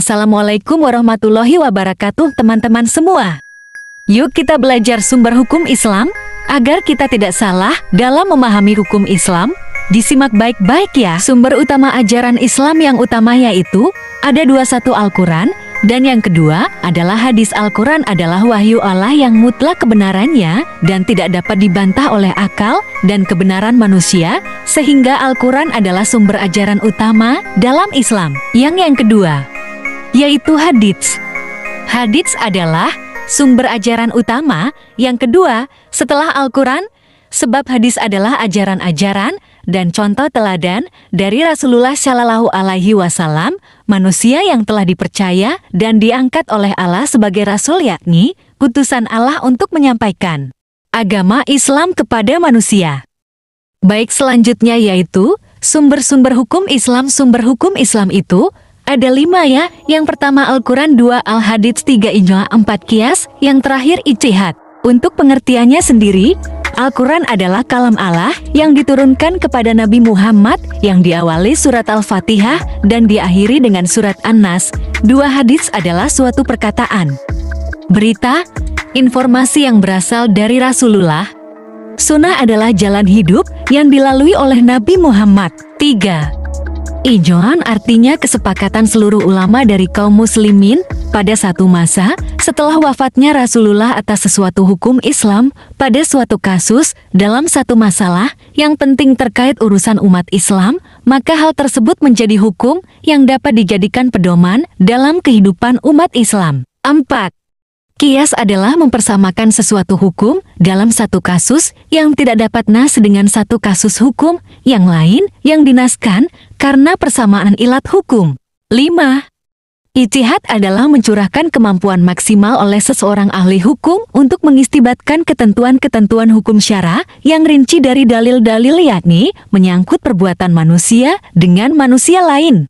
Assalamualaikum warahmatullahi wabarakatuh teman-teman semua. Yuk kita belajar sumber hukum Islam, agar kita tidak salah dalam memahami hukum Islam. Disimak baik-baik ya. Sumber utama ajaran Islam yang utama yaitu ada satu Al-Quran, dan yang kedua adalah hadis. Al-Quran adalah wahyu Allah yang mutlak kebenarannya dan tidak dapat dibantah oleh akal dan kebenaran manusia, sehingga Al-Quran adalah sumber ajaran utama dalam Islam. Yang kedua yaitu hadits. Hadits adalah sumber ajaran utama yang kedua setelah Al-Quran, sebab hadis adalah ajaran-ajaran dan contoh teladan dari Rasulullah Shallallahu Alaihi Wasallam, manusia yang telah dipercaya dan diangkat oleh Allah sebagai Rasul, yakni utusan Allah untuk menyampaikan agama Islam kepada manusia. Baik, selanjutnya yaitu sumber-sumber hukum Islam. Sumber hukum Islam itu ada 5 ya. Yang pertama Al-Quran, 2 Al-Hadits, 3 Ijma', 4 Qiyas, yang terakhir Ijtihad. Untuk pengertiannya sendiri, Al-Quran adalah kalam Allah yang diturunkan kepada Nabi Muhammad yang diawali surat Al-Fatihah dan diakhiri dengan surat An-Nas. 2 hadits adalah suatu perkataan, berita, informasi yang berasal dari Rasulullah. Sunnah adalah jalan hidup yang dilalui oleh Nabi Muhammad. 3 Ijma' artinya kesepakatan seluruh ulama dari kaum muslimin pada satu masa setelah wafatnya Rasulullah atas sesuatu hukum Islam pada suatu kasus dalam satu masalah yang penting terkait urusan umat Islam, maka hal tersebut menjadi hukum yang dapat dijadikan pedoman dalam kehidupan umat Islam. 4 Qiyas adalah mempersamakan sesuatu hukum dalam satu kasus yang tidak dapat nas dengan satu kasus hukum yang lain yang dinaskan karena persamaan ilat hukum. 5 Ijtihad adalah mencurahkan kemampuan maksimal oleh seseorang ahli hukum untuk mengistibatkan ketentuan-ketentuan hukum syara yang rinci dari dalil-dalil, yakni menyangkut perbuatan manusia dengan manusia lain.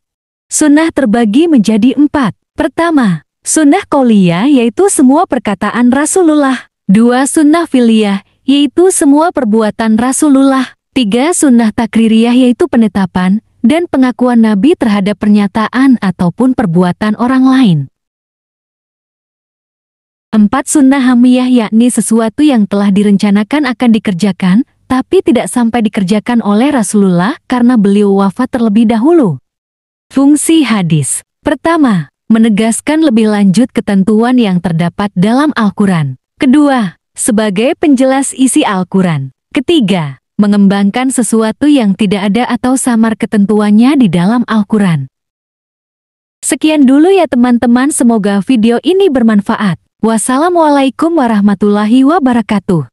Sunnah terbagi menjadi 4. Pertama, sunnah qauliyah, yaitu semua perkataan Rasulullah. 2 sunnah fi'liyah, yaitu semua perbuatan Rasulullah. 3 sunnah takririyah, yaitu penetapan dan pengakuan Nabi terhadap pernyataan ataupun perbuatan orang lain. 4 sunnah hamiyah, yakni sesuatu yang telah direncanakan akan dikerjakan, tapi tidak sampai dikerjakan oleh Rasulullah karena beliau wafat terlebih dahulu. Fungsi hadis. Pertama, menegaskan lebih lanjut ketentuan yang terdapat dalam Al-Quran. Kedua, sebagai penjelas isi Al-Quran. Ketiga, mengembangkan sesuatu yang tidak ada atau samar ketentuannya di dalam Al-Quran. Sekian dulu ya teman-teman, semoga video ini bermanfaat. Wassalamualaikum warahmatullahi wabarakatuh.